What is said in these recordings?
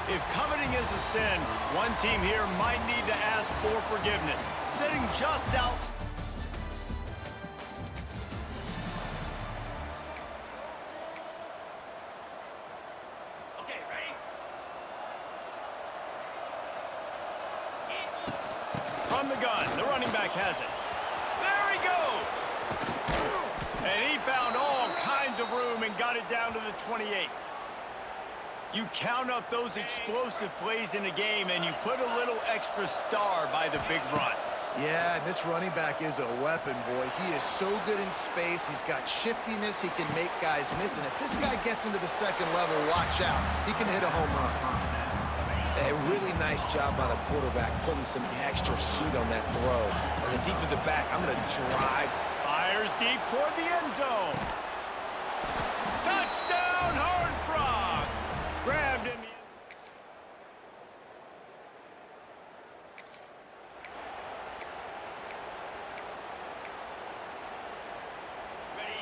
If coveting is a sin, one team here might need to ask for forgiveness. Sitting just out. Okay, ready? From the gun, the running back has it. There he goes! And he found all kinds of room and got it down to the 28. You count up those explosive plays in a game, and you put a little extra star by the big runs. Yeah, and this running back is a weapon, boy. He is so good in space. He's got shiftiness. He can make guys miss. And if this guy gets into the second level, watch out. He can hit a home run. A really nice job by the quarterback putting some extra heat on that throw. As a defensive back, I'm going to drive. Fires deep toward the end zone. Touchdown, Horned Frogs! Grabbed in the end.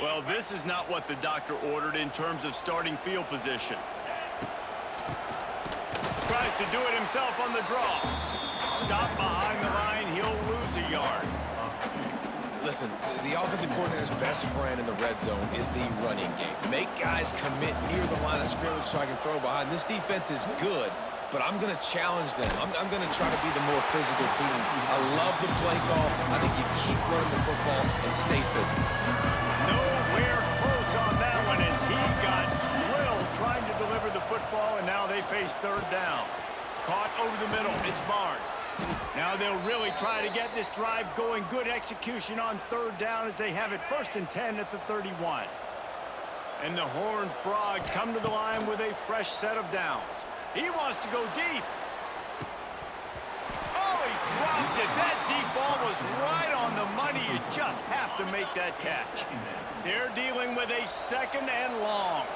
Well, this is not what the doctor ordered in terms of starting field position. Tries to do it himself on the draw. Stop behind the line, he'll lose a yard. Listen, the offensive coordinator's best friend in the red zone is the running game. Make guys commit near the line of scrimmage so I can throw behind. This defense is good, but I'm going to challenge them. I'm going to try to be the more physical team. I love the play call. I think you keep running the football and stay physical. Nowhere close on that one as he got drilled trying to deliver the football, and now they face third down. Caught over the middle. It's Barnes. Now they'll really try to get this drive going. Good execution on third down as they have it 1st and 10 at the 31. And the Horned Frogs come to the line with a fresh set of downs. He wants to go deep. Oh, he dropped it. That deep ball was right on the money. You just have to make that catch. They're dealing with a 2nd and long.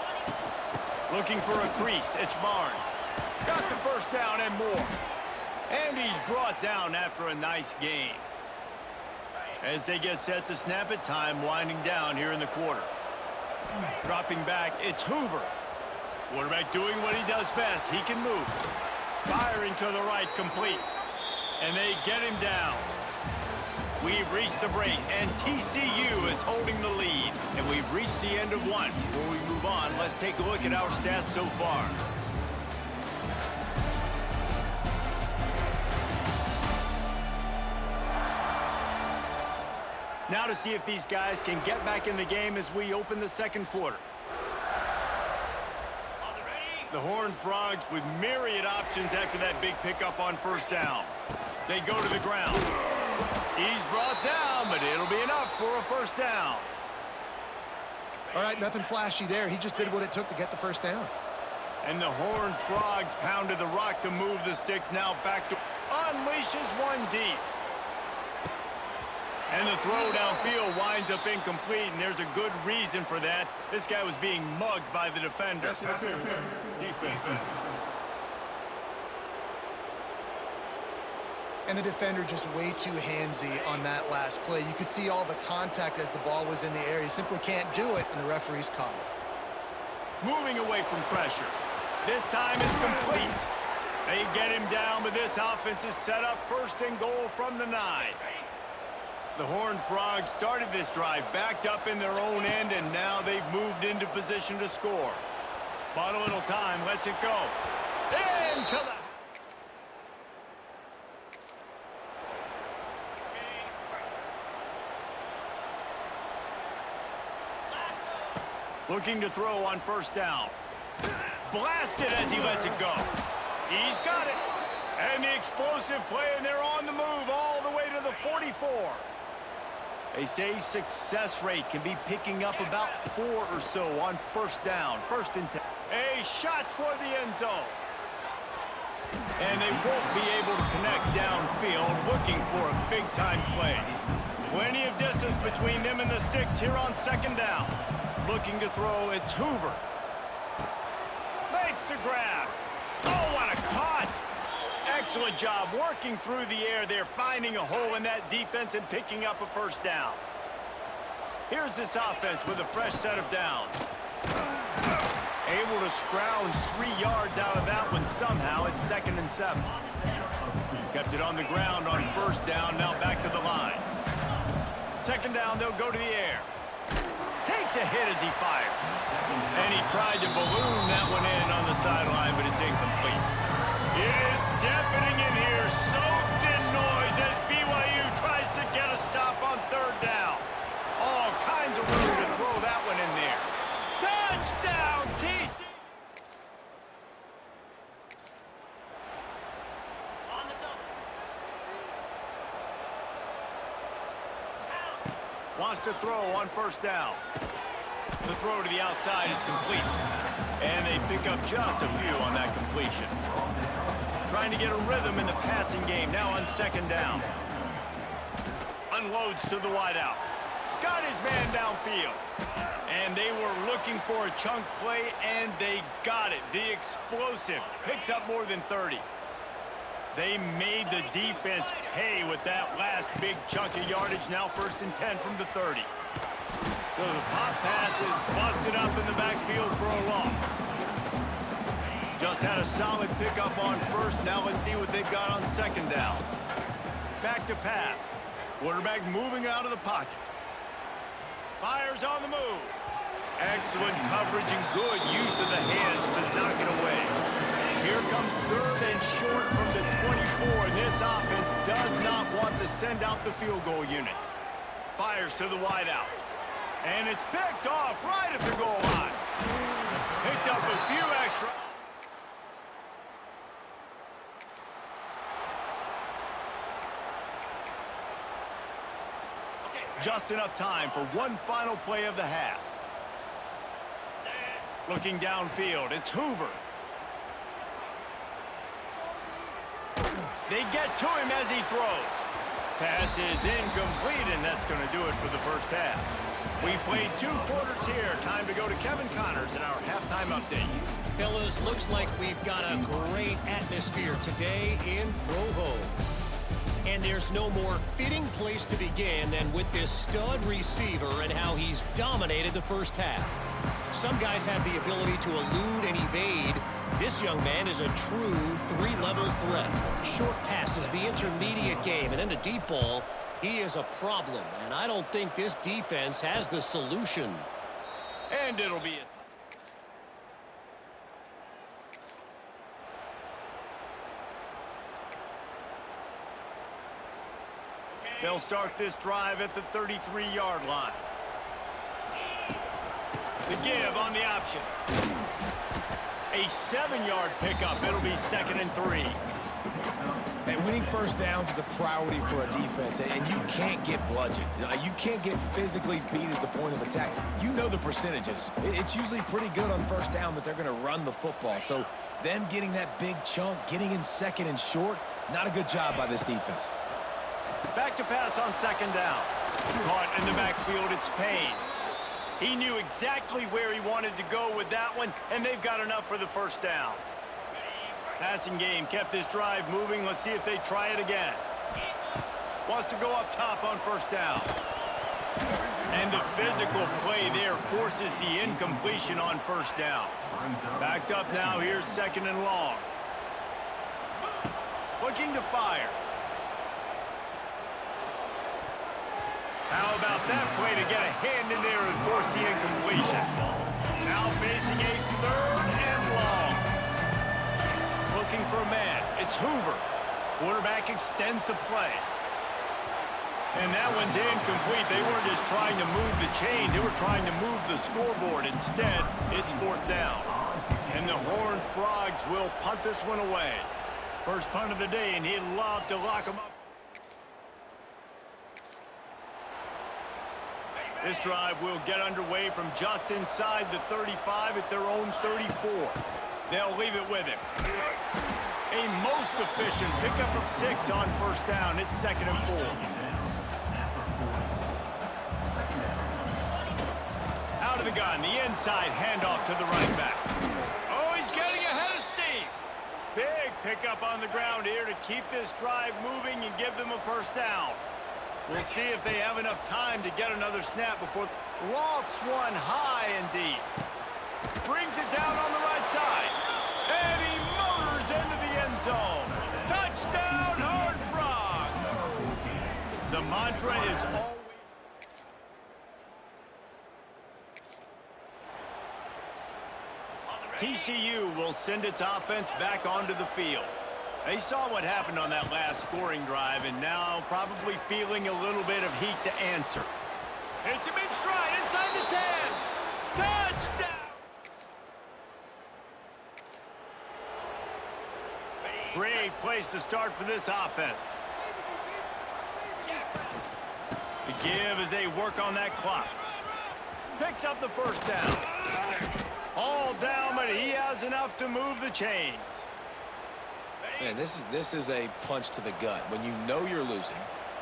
Looking for a crease. It's Barnes. Got the first down and more. And he's brought down after a nice gain. As they get set to snap it, time winding down here in the quarter. Dropping back, it's Hoover. Quarterback doing what he does best. He can move. Firing to the right, complete. And they get him down. We've reached the break, and TCU is holding the lead. And we've reached the end of one. Before we move on, let's take a look at our stats so far. Now to see if these guys can get back in the game as we open the second quarter. The Horned Frogs with myriad options after that big pickup on first down. They go to the ground. He's brought down, but it'll be enough for a first down. All right, nothing flashy there. He just did what it took to get the first down. And the Horned Frogs pounded the rock to move the sticks. Now back to unleashes one deep. And the throw downfield winds up incomplete, and there's a good reason for that. This guy was being mugged by the defender. And the defender just way too handsy on that last play. You could see all the contact as the ball was in the air. He simply can't do it, and the referee's called it. Moving away from pressure. This time it's complete. They get him down, but this offense is set up 1st and goal from the 9. The Horned Frogs started this drive backed up in their own end, and now they've moved into position to score. Bought a little time, lets it go. Into the... Looking to throw on first down. Blasted as he lets it go. He's got it. And the explosive play, and they're on the move all the way to the 44. They say success rate can be picking up about 4 or so on first down. 1st and 10. A shot toward the end zone. And they won't be able to connect downfield, looking for a big-time play. Plenty of distance between them and the sticks here on 2nd down. Looking to throw, it's Hoover. Makes the grab. Oh, what a cut! Excellent job working through the air there, finding a hole in that defense and picking up a first down. Here's this offense with a fresh set of downs. A able to scrounge 3 yards out of that one somehow. It's 2nd and 7. Kept it on the ground on 1st down, now back to the line. 2nd down, they'll go to the air. Takes a hit as he fires. And he tried to balloon that one in on the sideline, but it's incomplete. It is deafening in here, soaked in noise as BYU tries to get a stop on 3rd down. All kinds of room to throw that one in there. Touchdown, TC! On the double. Wants to throw on 1st down. The throw to the outside is complete. And they pick up just a few on that completion. Trying to get a rhythm in the passing game now on 2nd down. Unloads to the wideout. Got his man downfield. And they were looking for a chunk play, and they got it. The explosive picks up more than 30. They made the defense pay with that last big chunk of yardage. Now 1st and 10 from the 30. So the pop pass is busted up in the backfield for a loss. Just had a solid pickup on 1st. Now let's see what they've got on 2nd down. Back to pass. Quarterback moving out of the pocket. Fires on the move. Excellent coverage and good use of the hands to knock it away. Here comes 3rd and short from the 24, and this offense does not want to send out the field goal unit. Fires to the wideout. And it's picked off right at the goal line. Picked up a few extra. Just enough time for one final play of the half. Looking downfield, it's Hoover. They get to him as he throws. Pass is incomplete, and that's going to do it for the 1st half. We played 2 quarters here. Time to go to Kevin Connors in our halftime update. Fellas, looks like we've got a great atmosphere today in Provo. And there's no more fitting place to begin than with this stud receiver and how he's dominated the 1st half. Some guys have the ability to elude and evade. This young man is a true 3-level threat. Short passes, the intermediate game, and then the deep ball. He is a problem, and I don't think this defense has the solution. And it'll be a touchdown. They'll start this drive at the 33-yard line. The give on the option. A 7-yard pickup. It'll be 2nd and 3. And winning 1st downs is a priority for a defense, and you can't get bludgeoned. You can't get physically beat at the point of attack. You know the percentages. It's usually pretty good on 1st down that they're going to run the football. So them getting that big chunk, getting in 2nd and short, not a good job by this defense. Back to pass on 2nd down. Caught in the backfield, it's Payne. He knew exactly where he wanted to go with that one, and they've got enough for the 1st down. Passing game kept this drive moving. Let's see if they try it again. Wants to go up top on 1st down. And the physical play there forces the incompletion on 1st down. Backed up now, here's 2nd and long. Looking to fire. How about that play to get a hand in there and force the incompletion? Now facing a 3rd and long. Looking for a man. It's Hoover. Quarterback extends the play. And that one's incomplete. They weren't just trying to move the chains. They were trying to move the scoreboard. Instead, it's 4th down. And the Horned Frogs will punt this one away. First punt of the day, and he'd love to lock them up. This drive will get underway from just inside the 35 at their own 34. They'll leave it with him. A most efficient pickup of 6 on 1st down. It's 2nd and 4. Out of the gun, the inside handoff to the running back. Oh, he's getting ahead of steam. Big pickup on the ground here to keep this drive moving and give them a 1st down. We'll see if they have enough time to get another snap before lofts one high and deep. brings it down on the right side. And he motors into the end zone. Touchdown, Horned Frogs! The mantra is always... TCU will send its offense back onto the field. They saw what happened on that last scoring drive and now probably feeling a little bit of heat to answer. It's a big stride inside the 10. Touchdown! Great place to start for this offense. The give as they work on that clock. Picks up the first down. All down, but he has enough to move the chains. Man, this is a punch to the gut. When you know you're losing,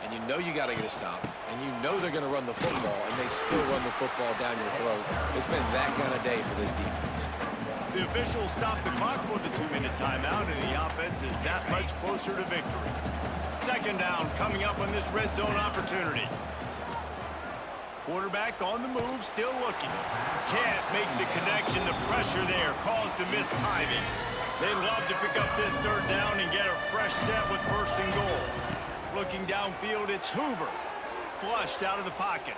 and you know you got to get a stop, and you know they're going to run the football, and they still run the football down your throat. It's been that kind of day for this defense. The officials stopped the clock for the 2-minute timeout, and the offense is that much closer to victory. Second down coming up on this red zone opportunity. Quarterback on the move, still looking. Can't make the connection. The pressure there caused the missed timing. They love to pick up this third down and get a fresh set with first and goal. Looking downfield, it's Hoover. Flushed out of the pocket.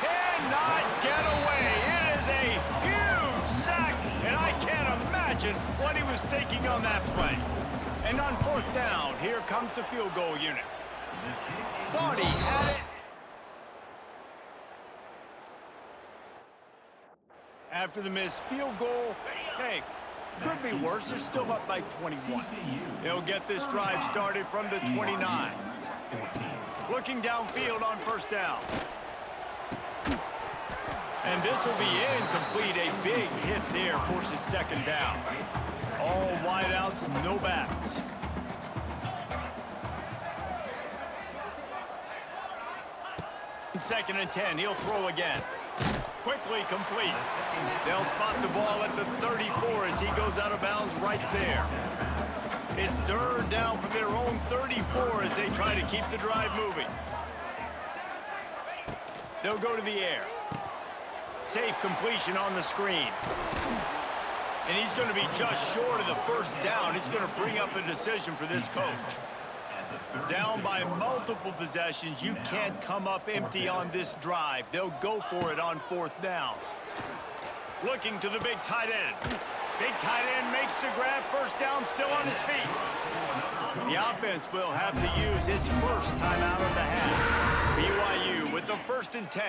Cannot get away. It is a huge sack, and I can't imagine what he was thinking on that play. And on fourth down, here comes the field goal unit. Thought he had it. After the missed field goal, hey, could be worse. They're still up by 21. They'll get this drive started from the 29. Looking downfield on first down. And this will be incomplete. A big hit there forces second down. All wideouts, no backs. Second and 10, he'll throw again. Quickly complete. They'll spot the ball at the 34 as he goes out of bounds right there. It's third down from their own 34 as they try to keep the drive moving. They'll go to the air. Safe completion on the screen. And he's going to be just short of the first down. It's going to bring up a decision for this coach. Down by multiple possessions, you can't come up empty on this drive. They'll go for it on fourth down. Looking to the big tight end. Big tight end makes the grab, first down, still on his feet. The offense will have to use its first timeout of the half. BYU with the 1st and 10.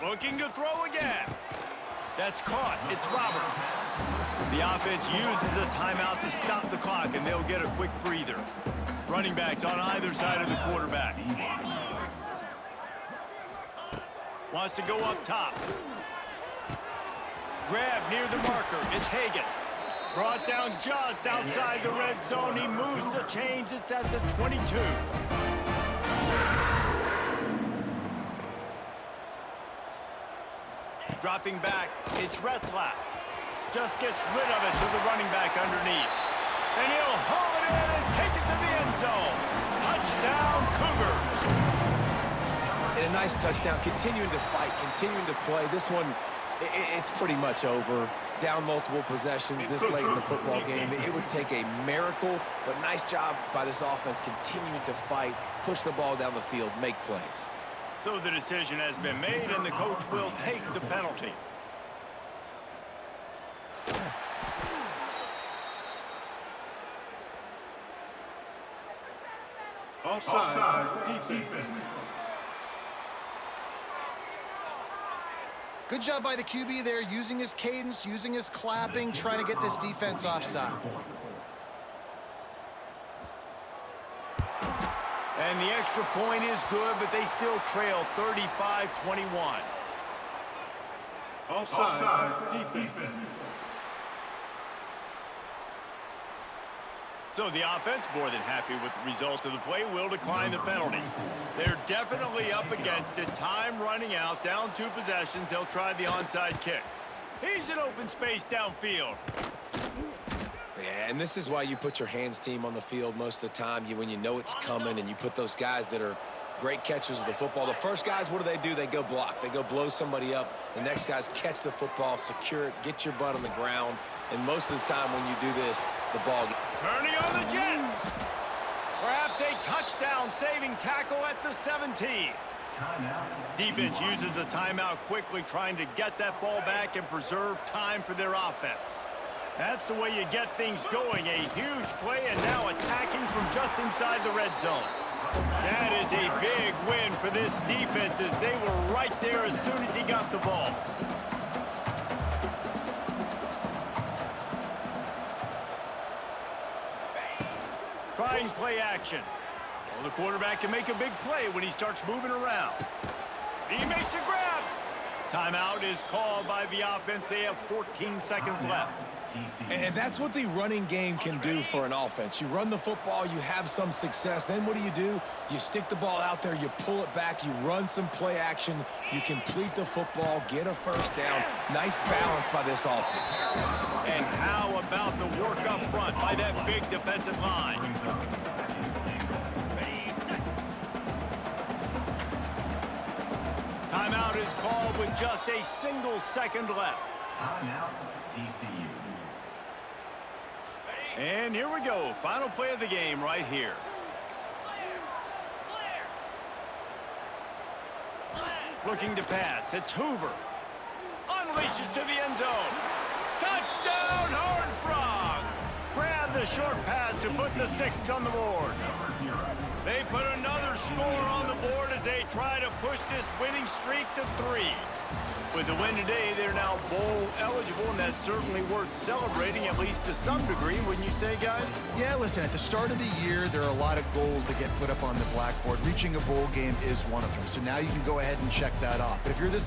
Looking to throw again. That's caught. It's Roberts. The offense uses a timeout to stop the clock, and they'll get a quick breather. Running backs on either side of the quarterback. Wants to go up top. Grab near the marker. It's Hagan. Brought down just outside the red zone. He moves the chains. It's at the 22. Dropping back, it's Retzlaff. Just gets rid of it to the running back underneath. And he'll haul it in and take it to the end zone. Touchdown, Cougars. And a nice touchdown, continuing to fight, continuing to play. This one, it's pretty much over. Down multiple possessions this late in the football game. It would take a miracle, but nice job by this offense continuing to fight, push the ball down the field, make plays. So the decision has been made, and the coach will take the penalty. Offside, defense. Good job by the QB there, using his cadence, using his clapping, trying to get this defense offside. And the extra point is good, but they still trail 35-21. Offside, defense. So the offense, more than happy with the result of the play, will decline the penalty. They're definitely up against it. Time running out, down 2 possessions. They'll try the onside kick. He's in open space downfield. Yeah, and this is why you put your hands team on the field most of the time. When you know it's coming, and you put those guys that are great catchers of the football. The first guys, what do? They go block. They go blow somebody up. The next guys catch the football, secure it, get your butt on the ground. And most of the time when you do this, the ball gets... Turning on the Jets. Perhaps a touchdown-saving tackle at the 17. Defense uses a timeout quickly, trying to get that ball back and preserve time for their offense. That's the way you get things going. A huge play, and now attacking from just inside the red zone. That is a big win for this defense, as they were right there as soon as he got the ball. Trying play action. Well, the quarterback can make a big play when he starts moving around. He makes a grab. Timeout is called by the offense. They have 14 seconds left. And that's what the running game can do for an offense. You run the football, you have some success. Then what do? You stick the ball out there, you pull it back, you run some play action, you complete the football, get a first down. Nice balance by this offense. And how about the work up front by that big defensive line? Timeout is called with just a single second left. Timeout, TCU. And here we go. Final play of the game right here. Looking to pass. It's Hoover. Unleashes to the end zone. Touchdown, Horned Frogs! Grab the short pass to put the 6 on the board. They put another score on the board as they try to push this winning streak to 3. With the win today, they're now bowl eligible, and that's certainly worth celebrating, at least to some degree, wouldn't you say, guys? Yeah, listen, at the start of the year, there are a lot of goals that get put up on the blackboard. Reaching a bowl game is one of them. So now you can go ahead and check that off. But if you're the